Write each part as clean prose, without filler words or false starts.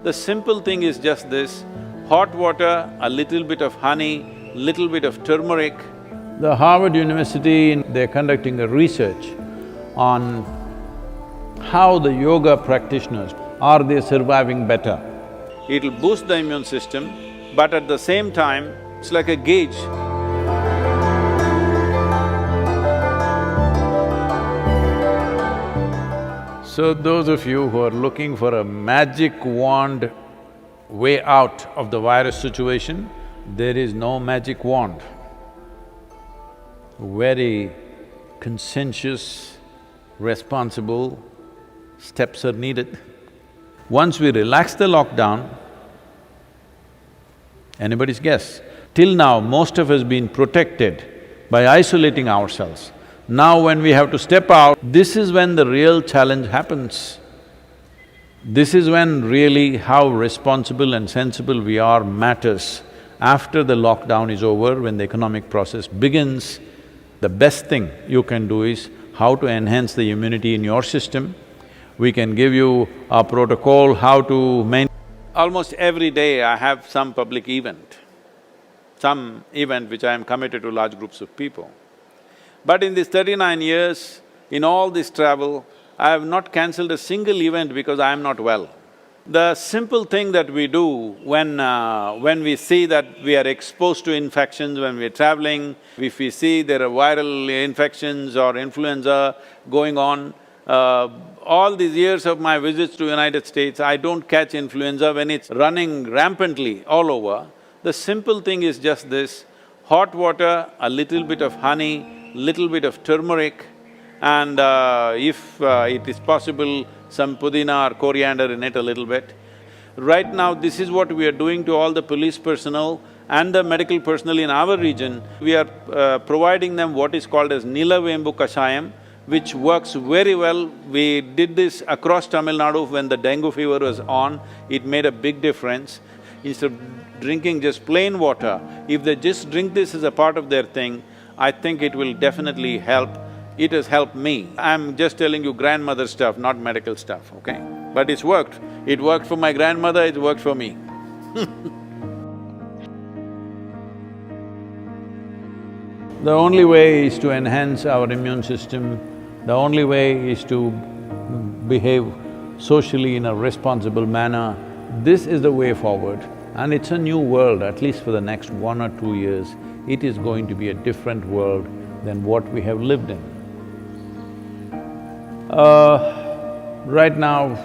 The simple thing is just this: hot water, a little bit of honey, little bit of turmeric. The Harvard University, they're conducting a research on how the yoga practitioners, are they surviving better? It'll boost the immune system, but at the same time, it's like a gauge. So those of you who are looking for a magic wand way out of the virus situation, there is no magic wand. Very conscientious, responsible steps are needed. Once we relax the lockdown, anybody's guess, till now most of us been protected by isolating ourselves. Now when we have to step out, this is when the real challenge happens. This is when really how responsible and sensible we are matters. After the lockdown is over, when the economic process begins, the best thing you can do is how to enhance the immunity in your system. We can give you a protocol how to maintain. Almost every day I have some public event, some event which I am committed to large groups of people. But in these 39 years, in all this travel, I have not cancelled a single event because I am not well. The simple thing that we do when we see that we are exposed to infections when we are traveling, if we see there are viral infections or influenza going on, all these years of my visits to United States, I don't catch influenza when it's running rampantly all over. The simple thing is just this: hot water, a little bit of honey, little bit of turmeric, and if it is possible, some pudina or coriander in it a little bit. Right now, this is what we are doing to all the police personnel and the medical personnel in our region. We are providing them what is called as Nilavembu Kashayam, which works very well. We did this across Tamil Nadu when the dengue fever was on, it made a big difference. Instead of drinking just plain water, if they just drink this as a part of their thing, I think it will definitely help. It has helped me. I'm just telling you grandmother stuff, not medical stuff, okay? But it's worked. It worked for my grandmother, it worked for me. The only way is to enhance our immune system, the only way is to behave socially in a responsible manner. This is the way forward, and it's a new world, at least for the next 1 or 2 years. It is going to be a different world than what we have lived in. Right now,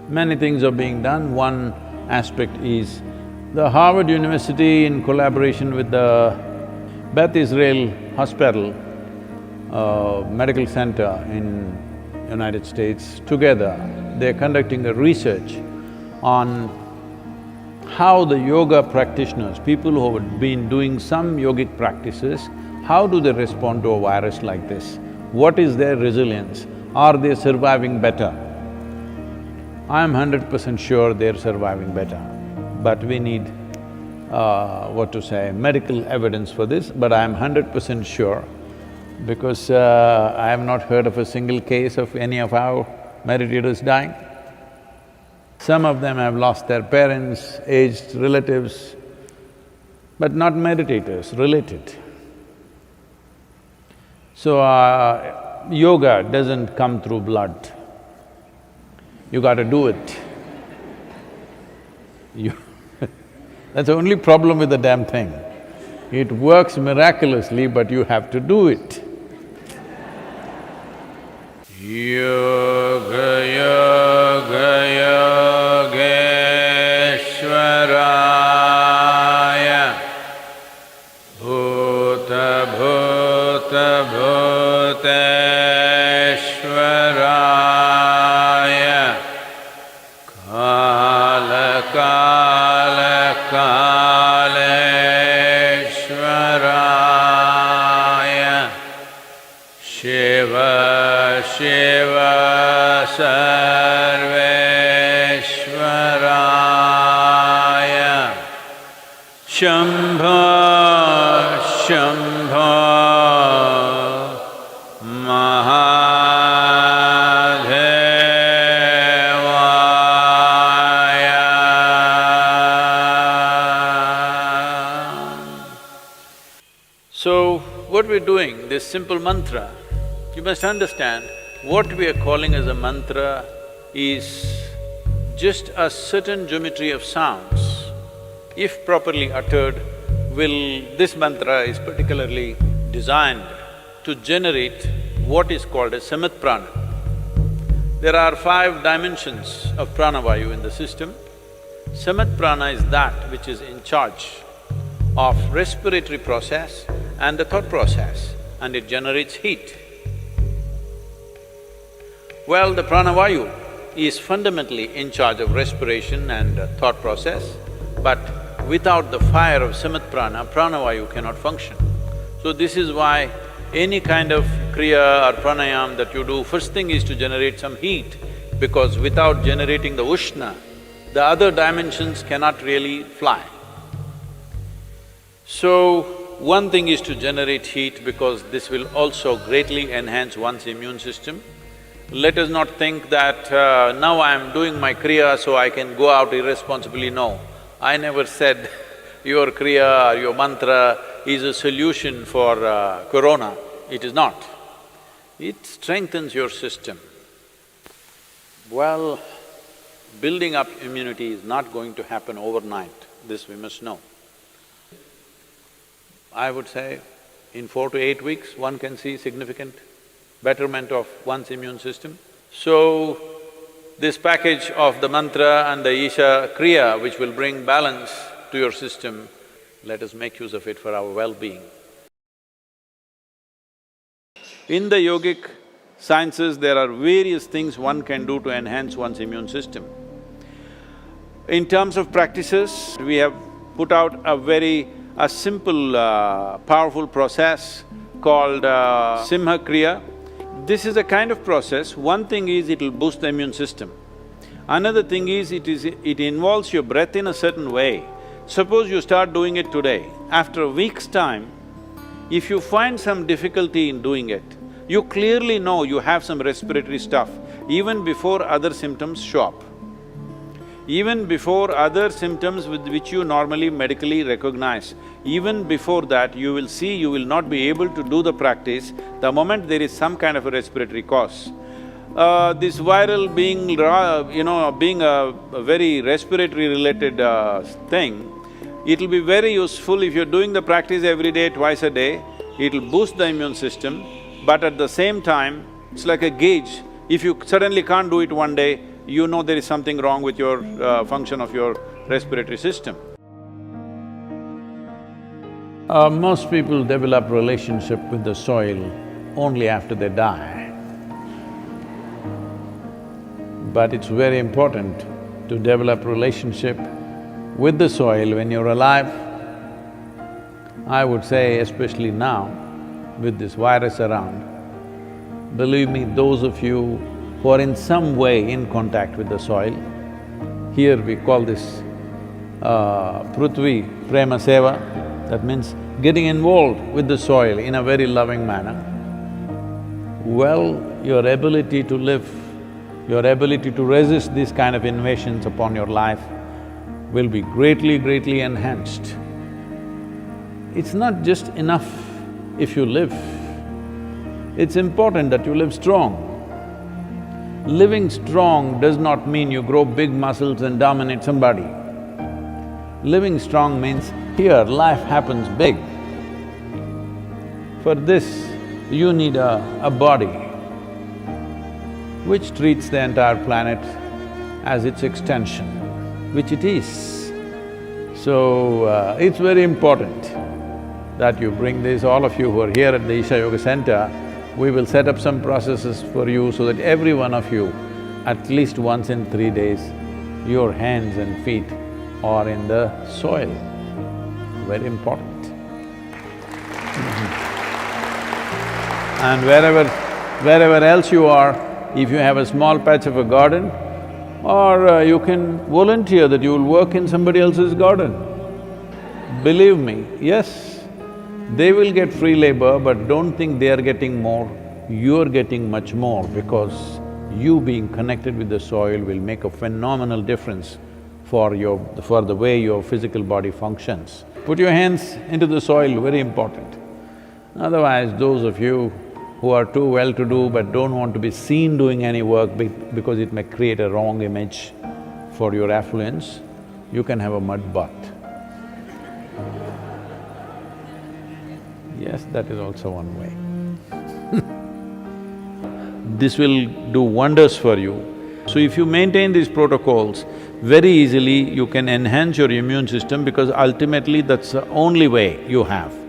many things are being done. One aspect is the Harvard University, in collaboration with the Beth Israel Hospital, medical center in United States, together they're conducting a research on how the yoga practitioners, people who have been doing some yogic practices, how do they respond to a virus like this? What is their resilience? Are they surviving better? I'm 100% sure they're surviving better, but we need, medical evidence for this, but I'm 100% sure because I have not heard of a single case of any of our meditators dying. Some of them have lost their parents, aged relatives, but not meditators, related. So, yoga doesn't come through blood. You gotta do it. That's the only problem with the damn thing. It works miraculously, but you have to do it. Yoga, yoga, yogeshwaraya, bhuta, bhuta, bhuteshwaraya, kala, kala, kaleshwaraya, shiva, shiva, sarveshwaraya, shambho, shambho, maha we're doing, this simple mantra, you must understand, what we are calling as a mantra is just a certain geometry of sounds. If properly uttered, this mantra is particularly designed to generate what is called as samat prana. There are 5 dimensions of pranavayu in the system. Samat prana is that which is in charge of respiratory process and the thought process, and it generates heat. Well, the pranavayu is fundamentally in charge of respiration and thought process, but without the fire of samat prana, pranavayu cannot function. So this is why any kind of kriya or pranayam that you do, first thing is to generate some heat, because without generating the ushna, the other dimensions cannot really fly. So, one thing is to generate heat because this will also greatly enhance one's immune system. Let us not think that now I am doing my kriya so I can go out irresponsibly, no. I never said your kriya or your mantra is a solution for corona. It is not. It strengthens your system. Well, building up immunity is not going to happen overnight, this we must know. I would say in 4 to 8 weeks, one can see significant betterment of one's immune system. So, this package of the mantra and the Isha Kriya, which will bring balance to your system, let us make use of it for our well-being. In the yogic sciences, there are various things one can do to enhance one's immune system. In terms of practices, we have put out a simple, powerful process called Simha Kriya. This is a kind of process. One thing is it'll boost the immune system. Another thing is it involves your breath in a certain way. Suppose you start doing it today, after a week's time, if you find some difficulty in doing it, you clearly know you have some respiratory stuff even before other symptoms show up. Even before other symptoms with which you normally medically recognize, even before that you will see you will not be able to do the practice the moment there is some kind of a respiratory cause. This viral being, being a very respiratory related thing, it'll be very useful if you're doing the practice every day, twice a day, it'll boost the immune system, but at the same time, it's like a gauge. If you suddenly can't do it one day, you know there is something wrong with your function of your respiratory system. Most people develop relationship with the soil only after they die. But it's very important to develop relationship with the soil when you're alive. I would say especially now, with this virus around, believe me, those of you who are in some way in contact with the soil, here we call this Prithvi Prema Seva, that means getting involved with the soil in a very loving manner. Well, your ability to live, your ability to resist these kind of invasions upon your life will be greatly enhanced. It's not just enough if you live, it's important that you live strong. Living strong does not mean you grow big muscles and dominate somebody. Living strong means here life happens big. For this, you need a body which treats the entire planet as its extension, which it is. So, it's very important that you bring this, all of you who are here at the Isha Yoga Center, we will set up some processes for you so that every one of you, at least once in 3 days, your hands and feet are in the soil. Very important. And wherever else you are, if you have a small patch of a garden, or you can volunteer that you will work in somebody else's garden. Believe me, yes, they will get free labor, but don't think they are getting more, you're getting much more, because you being connected with the soil will make a phenomenal difference for the way your physical body functions. Put your hands into the soil, very important. Otherwise, those of you who are too well-to-do but don't want to be seen doing any work because it may create a wrong image for your affluence, you can have a mud bath. Yes, that is also one way. This will do wonders for you. So if you maintain these protocols, very easily you can enhance your immune system because ultimately that's the only way you have.